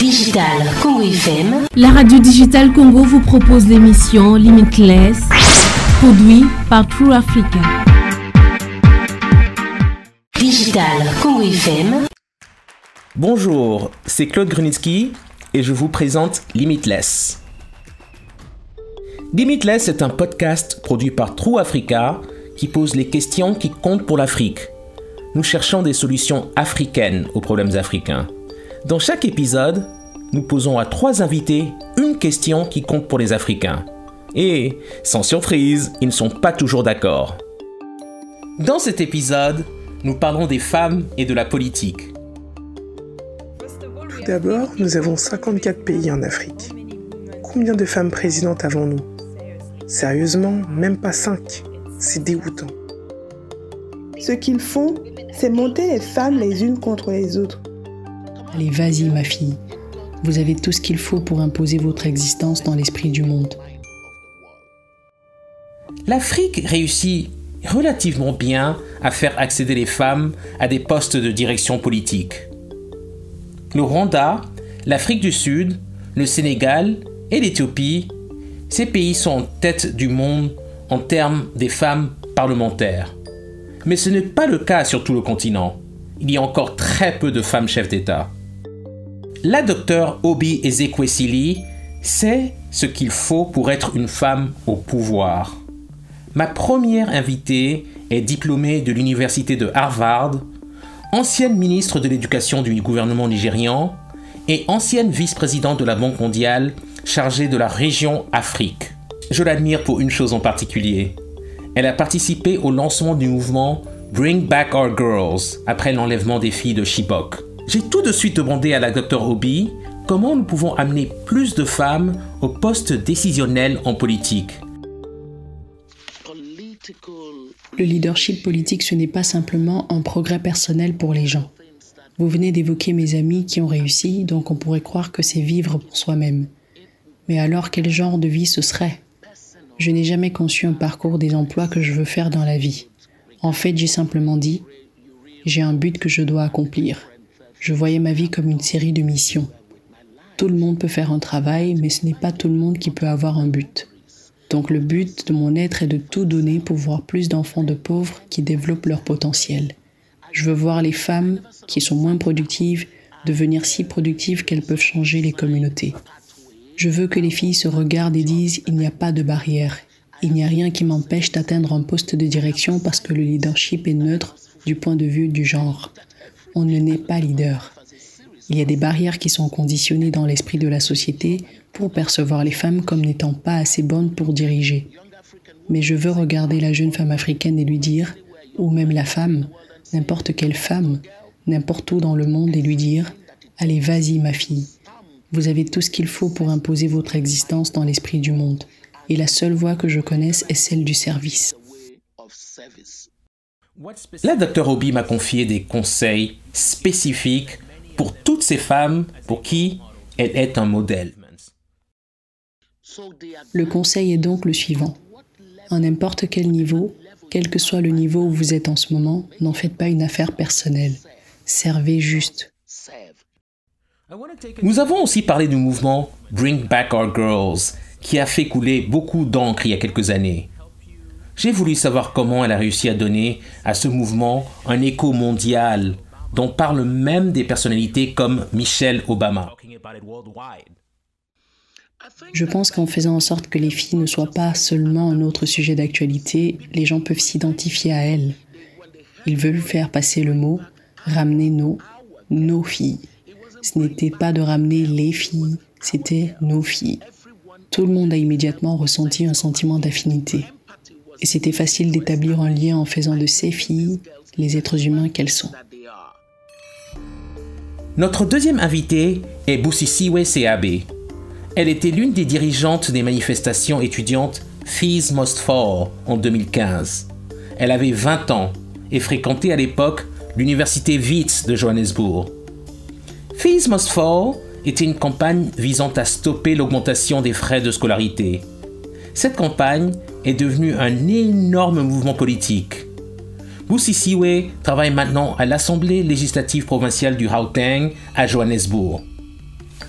Digital Congo FM. La radio Digital Congo vous propose l'émission Limitless, produit par True Africa. Digital Congo FM. Bonjour, c'est Claude Grunitzky et je vous présente Limitless. Limitless est un podcast produit par True Africa qui pose les questions qui comptent pour l'Afrique. Nous cherchons des solutions africaines aux problèmes africains. Dans chaque épisode, nous posons à 3 invités une question qui compte pour les Africains. Et, sans surprise, ils ne sont pas toujours d'accord. Dans cet épisode, nous parlons des femmes et de la politique. Tout d'abord, nous avons 54 pays en Afrique. Combien de femmes présidentes avons-nous ? Sérieusement, même pas 5. C'est dégoûtant. Ce qu'ils font, c'est monter les femmes les unes contre les autres. Allez, vas-y ma fille. Vous avez tout ce qu'il faut pour imposer votre existence dans l'esprit du monde. L'Afrique réussit relativement bien à faire accéder les femmes à des postes de direction politique. Le Rwanda, l'Afrique du Sud, le Sénégal et l'Éthiopie, ces pays sont en tête du monde en termes des femmes parlementaires. Mais ce n'est pas le cas sur tout le continent. Il y a encore très peu de femmes chefs d'État. La docteure Oby Ezekwesili sait ce qu'il faut pour être une femme au pouvoir. Ma première invitée est diplômée de l'université de Harvard, ancienne ministre de l'Éducation du gouvernement nigérian et ancienne vice-présidente de la Banque mondiale chargée de la région Afrique. Je l'admire pour une chose en particulier. Elle a participé au lancement du mouvement Bring Back Our Girls après l'enlèvement des filles de Chibok. J'ai tout de suite demandé à la Dr Oby comment nous pouvons amener plus de femmes aux postes décisionnels en politique. Le leadership politique, ce n'est pas simplement un progrès personnel pour les gens. Vous venez d'évoquer mes amis qui ont réussi, donc on pourrait croire que c'est vivre pour soi-même. Mais alors, quel genre de vie ce serait ? Je n'ai jamais conçu un parcours des emplois que je veux faire dans la vie. En fait, j'ai simplement dit, j'ai un but que je dois accomplir. Je voyais ma vie comme une série de missions. Tout le monde peut faire un travail, mais ce n'est pas tout le monde qui peut avoir un but. Donc le but de mon être est de tout donner pour voir plus d'enfants de pauvres qui développent leur potentiel. Je veux voir les femmes qui sont moins productives devenir si productives qu'elles peuvent changer les communautés. Je veux que les filles se regardent et disent « il n'y a pas de barrière ». Il n'y a rien qui m'empêche d'atteindre un poste de direction parce que le leadership est neutre du point de vue du genre. On ne naît pas leader. Il y a des barrières qui sont conditionnées dans l'esprit de la société pour percevoir les femmes comme n'étant pas assez bonnes pour diriger. Mais je veux regarder la jeune femme africaine et lui dire, ou même la femme, n'importe quelle femme, n'importe où dans le monde et lui dire « allez, vas-y ma fille ». Vous avez tout ce qu'il faut pour imposer votre existence dans l'esprit du monde. Et la seule voie que je connaisse est celle du service. La Dr Oby m'a confié des conseils spécifiques pour toutes ces femmes pour qui elle est un modèle. Le conseil est donc le suivant. À n'importe quel niveau, quel que soit le niveau où vous êtes en ce moment, n'en faites pas une affaire personnelle. Servez juste. Nous avons aussi parlé du mouvement Bring Back Our Girls, qui a fait couler beaucoup d'encre il y a quelques années. J'ai voulu savoir comment elle a réussi à donner à ce mouvement un écho mondial, dont parlent même des personnalités comme Michelle Obama. Je pense qu'en faisant en sorte que les filles ne soient pas seulement un autre sujet d'actualité, les gens peuvent s'identifier à elles. Ils veulent faire passer le mot « ramener nos filles ». Ce n'était pas de ramener les filles, c'était nos filles. Tout le monde a immédiatement ressenti un sentiment d'affinité. Et c'était facile d'établir un lien en faisant de ces filles les êtres humains qu'elles sont. Notre deuxième invitée est Busisiwe Seabe. Elle était l'une des dirigeantes des manifestations étudiantes Fees Must Fall en 2015. Elle avait 20 ans et fréquentait à l'époque l'université Wits de Johannesburg. Fees Must Fall était une campagne visant à stopper l'augmentation des frais de scolarité. Cette campagne est devenue un énorme mouvement politique. Busisiwe travaille maintenant à l'Assemblée législative provinciale du Gauteng à Johannesburg.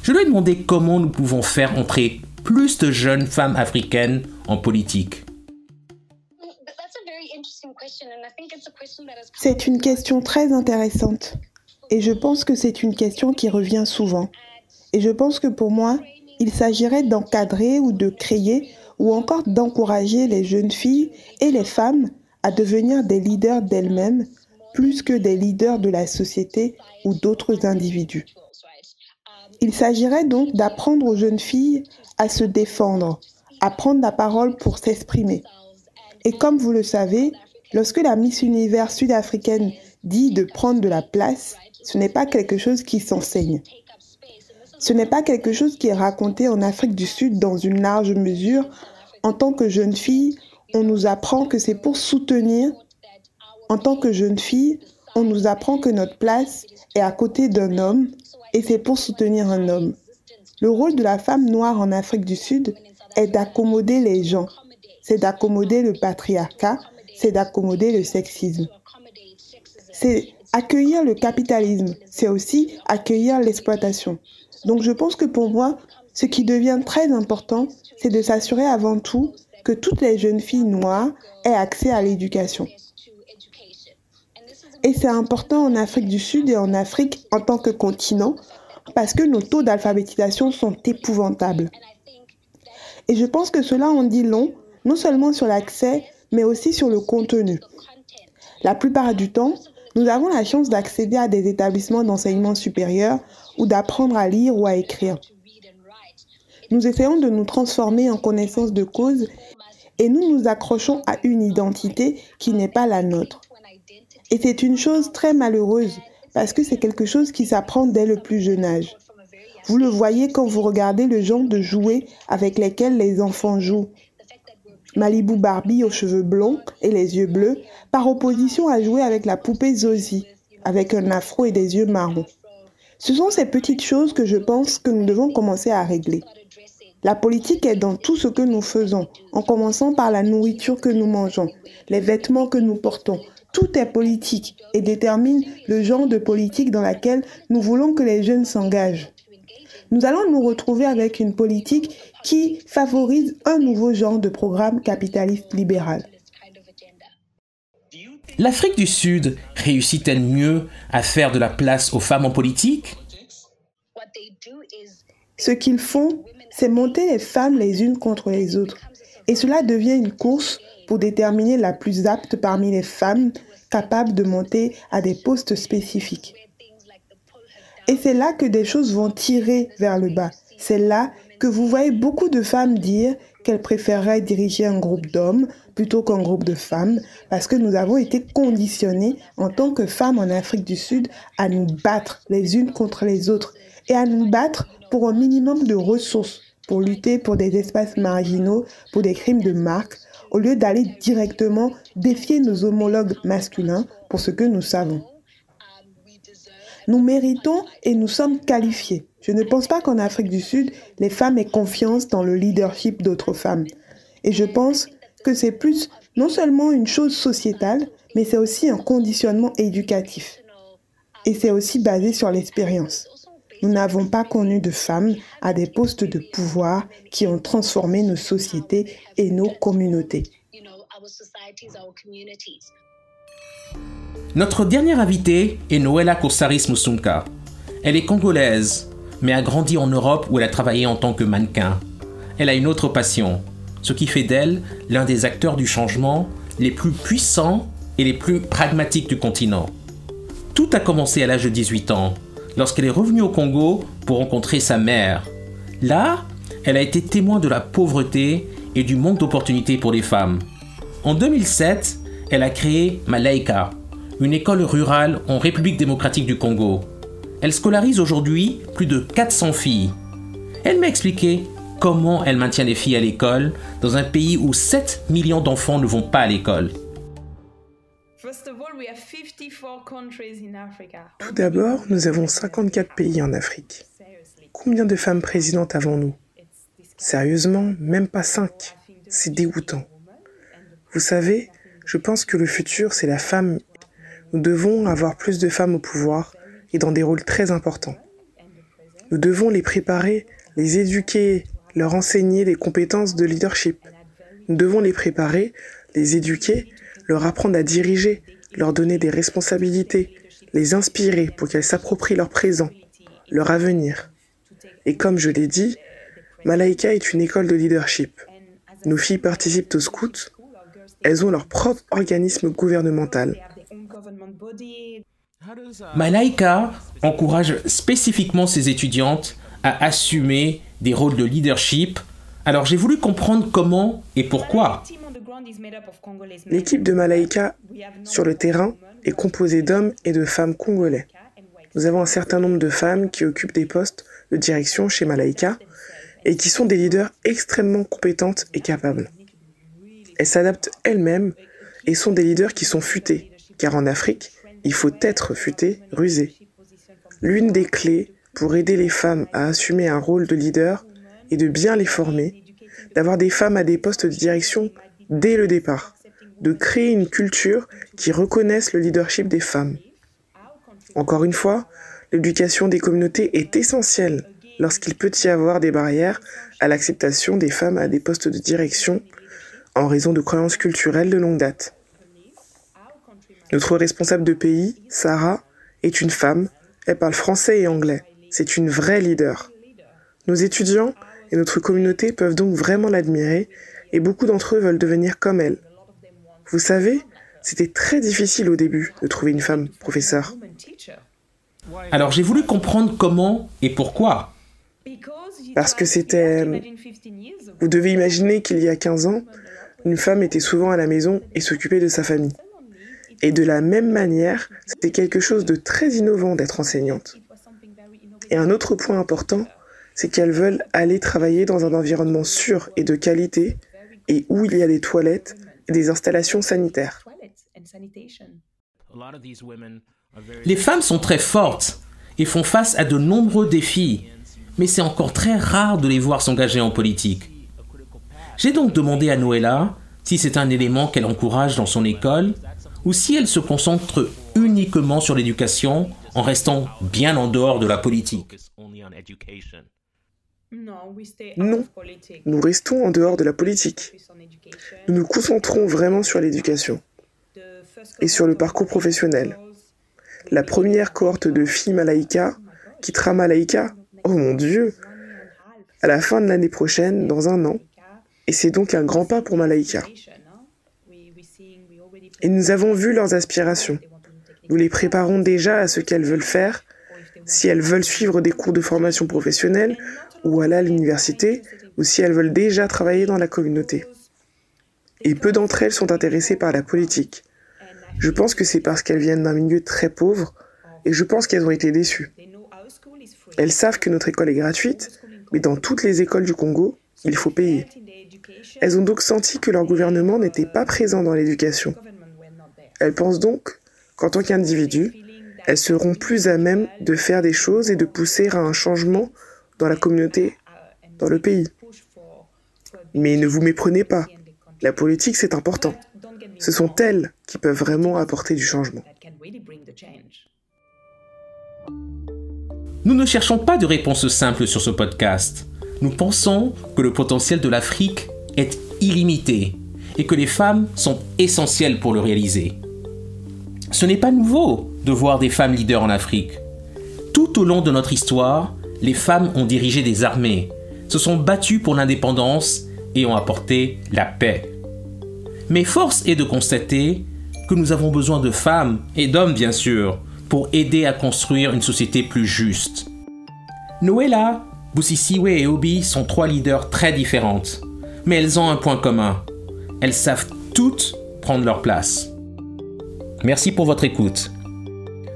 Je lui ai demandé comment nous pouvons faire entrer plus de jeunes femmes africaines en politique. C'est une question très intéressante. Et je pense que c'est une question qui revient souvent. Et je pense que pour moi, il s'agirait d'encadrer ou de créer ou encore d'encourager les jeunes filles et les femmes à devenir des leaders d'elles-mêmes plus que des leaders de la société ou d'autres individus. Il s'agirait donc d'apprendre aux jeunes filles à se défendre, à prendre la parole pour s'exprimer. Et comme vous le savez, lorsque la Miss Univers sud-africaine dit de prendre de la place, ce n'est pas quelque chose qui s'enseigne. Ce n'est pas quelque chose qui est raconté en Afrique du Sud dans une large mesure. En tant que jeune fille, on nous apprend que c'est pour soutenir. En tant que jeune fille, on nous apprend que notre place est à côté d'un homme et c'est pour soutenir un homme. Le rôle de la femme noire en Afrique du Sud est d'accommoder les gens. C'est d'accommoder le patriarcat, c'est d'accommoder le sexisme. C'est accueillir le capitalisme, c'est aussi accueillir l'exploitation. Donc je pense que pour moi, ce qui devient très important, c'est de s'assurer avant tout que toutes les jeunes filles noires aient accès à l'éducation. Et c'est important en Afrique du Sud et en Afrique en tant que continent, parce que nos taux d'alphabétisation sont épouvantables. Et je pense que cela en dit long, non seulement sur l'accès, mais aussi sur le contenu. La plupart du temps, nous avons la chance d'accéder à des établissements d'enseignement supérieur ou d'apprendre à lire ou à écrire. Nous essayons de nous transformer en connaissance de cause et nous nous accrochons à une identité qui n'est pas la nôtre. Et c'est une chose très malheureuse parce que c'est quelque chose qui s'apprend dès le plus jeune âge. Vous le voyez quand vous regardez le genre de jouets avec lesquels les enfants jouent. Malibu Barbie aux cheveux blonds et les yeux bleus, par opposition à jouer avec la poupée Zosie, avec un afro et des yeux marrons. Ce sont ces petites choses que je pense que nous devons commencer à régler. La politique est dans tout ce que nous faisons, en commençant par la nourriture que nous mangeons, les vêtements que nous portons. Tout est politique et détermine le genre de politique dans laquelle nous voulons que les jeunes s'engagent. Nous allons nous retrouver avec une politique qui favorise un nouveau genre de programme capitaliste libéral. L'Afrique du Sud réussit-elle mieux à faire de la place aux femmes en politique? Ce qu'ils font, c'est monter les femmes les unes contre les autres. Et cela devient une course pour déterminer la plus apte parmi les femmes capables de monter à des postes spécifiques. Et c'est là que des choses vont tirer vers le bas. C'est là que vous voyez beaucoup de femmes dire qu'elles préféreraient diriger un groupe d'hommes plutôt qu'un groupe de femmes, parce que nous avons été conditionnés en tant que femmes en Afrique du Sud à nous battre les unes contre les autres et à nous battre pour un minimum de ressources, pour lutter pour des espaces marginaux, pour des crimes de marque, au lieu d'aller directement défier nos homologues masculins pour ce que nous savons. Nous méritons et nous sommes qualifiés. Je ne pense pas qu'en Afrique du Sud, les femmes aient confiance dans le leadership d'autres femmes. Et je pense que c'est plus non seulement une chose sociétale, mais c'est aussi un conditionnement éducatif. Et c'est aussi basé sur l'expérience. Nous n'avons pas connu de femmes à des postes de pouvoir qui ont transformé nos sociétés et nos communautés. Notre dernière invitée est Noella Kosaris Musunga. Elle est congolaise, mais a grandi en Europe où elle a travaillé en tant que mannequin. Elle a une autre passion, ce qui fait d'elle l'un des acteurs du changement les plus puissants et les plus pragmatiques du continent. Tout a commencé à l'âge de 18 ans, lorsqu'elle est revenue au Congo pour rencontrer sa mère. Là, elle a été témoin de la pauvreté et du manque d'opportunités pour les femmes. En 2007, elle a créé Malaika, une école rurale en République démocratique du Congo. Elle scolarise aujourd'hui plus de 400 filles. Elle m'a expliqué comment elle maintient les filles à l'école dans un pays où 7 millions d'enfants ne vont pas à l'école. Tout d'abord, nous avons 54 pays en Afrique. Combien de femmes présidentes avons-nous? Sérieusement, même pas 5. C'est dégoûtant. Vous savez, je pense que le futur, c'est la femme. Nous devons avoir plus de femmes au pouvoir et dans des rôles très importants. Nous devons les préparer, les éduquer, leur enseigner les compétences de leadership. Nous devons les préparer, les éduquer, leur apprendre à diriger, leur donner des responsabilités, les inspirer pour qu'elles s'approprient leur présent, leur avenir. Et comme je l'ai dit, Malaika est une école de leadership. Nos filles participent aux scouts. Elles ont leur propre organisme gouvernemental. Malaika encourage spécifiquement ses étudiantes à assumer des rôles de leadership. Alors j'ai voulu comprendre comment et pourquoi. L'équipe de Malaika sur le terrain est composée d'hommes et de femmes congolais. Nous avons un certain nombre de femmes qui occupent des postes de direction chez Malaika et qui sont des leaders extrêmement compétentes et capables. Elles s'adaptent elles-mêmes et sont des leaders qui sont futés, car en Afrique, il faut être futé, rusé. L'une des clés pour aider les femmes à assumer un rôle de leader est de bien les former, d'avoir des femmes à des postes de direction dès le départ, de créer une culture qui reconnaisse le leadership des femmes. Encore une fois, l'éducation des communautés est essentielle lorsqu'il peut y avoir des barrières à l'acceptation des femmes à des postes de direction en raison de croyances culturelles de longue date. Notre responsable de pays, Sarah, est une femme. Elle parle français et anglais. C'est une vraie leader. Nos étudiants et notre communauté peuvent donc vraiment l'admirer et beaucoup d'entre eux veulent devenir comme elle. Vous savez, c'était très difficile au début de trouver une femme professeure. Alors j'ai voulu comprendre comment et pourquoi. Parce que c'était... Vous devez imaginer qu'il y a 15 ans, une femme était souvent à la maison et s'occupait de sa famille. Et de la même manière, c'était quelque chose de très innovant d'être enseignante. Et un autre point important, c'est qu'elles veulent aller travailler dans un environnement sûr et de qualité et où il y a des toilettes et des installations sanitaires. Les femmes sont très fortes et font face à de nombreux défis, mais c'est encore très rare de les voir s'engager en politique. J'ai donc demandé à Noëlla si c'est un élément qu'elle encourage dans son école ou si elle se concentre uniquement sur l'éducation en restant bien en dehors de la politique. Non, nous restons en dehors de la politique. Nous nous concentrons vraiment sur l'éducation et sur le parcours professionnel. La première cohorte de filles Malaika quittera Malaika, oh mon Dieu, à la fin de l'année prochaine, dans 1 an, et c'est donc un grand pas pour Malaika. Et nous avons vu leurs aspirations. Nous les préparons déjà à ce qu'elles veulent faire, si elles veulent suivre des cours de formation professionnelle ou aller à l'université, ou si elles veulent déjà travailler dans la communauté. Et peu d'entre elles sont intéressées par la politique. Je pense que c'est parce qu'elles viennent d'un milieu très pauvre, et je pense qu'elles ont été déçues. Elles savent que notre école est gratuite, mais dans toutes les écoles du Congo, il faut payer. Elles ont donc senti que leur gouvernement n'était pas présent dans l'éducation. Elles pensent donc qu'en tant qu'individus, elles seront plus à même de faire des choses et de pousser à un changement dans la communauté, dans le pays. Mais ne vous méprenez pas, la politique c'est important. Ce sont elles qui peuvent vraiment apporter du changement. Nous ne cherchons pas de réponse simple sur ce podcast. Nous pensons que le potentiel de l'Afrique est illimité et que les femmes sont essentielles pour le réaliser. Ce n'est pas nouveau de voir des femmes leaders en Afrique. Tout au long de notre histoire, les femmes ont dirigé des armées, se sont battues pour l'indépendance et ont apporté la paix. Mais force est de constater que nous avons besoin de femmes, et d'hommes bien sûr, pour aider à construire une société plus juste. Noëlla, Busisiwe et Obi sont 3 leaders très différentes, mais elles ont un point commun. Elles savent toutes prendre leur place. Merci pour votre écoute.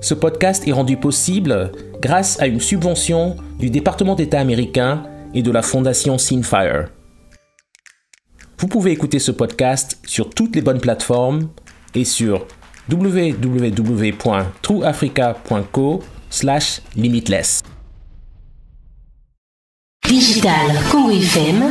Ce podcast est rendu possible grâce à une subvention du département d'État américain et de la fondation Sinfire. Vous pouvez écouter ce podcast sur toutes les bonnes plateformes et sur www.trueafrica.co/limitless. Digital Congo FM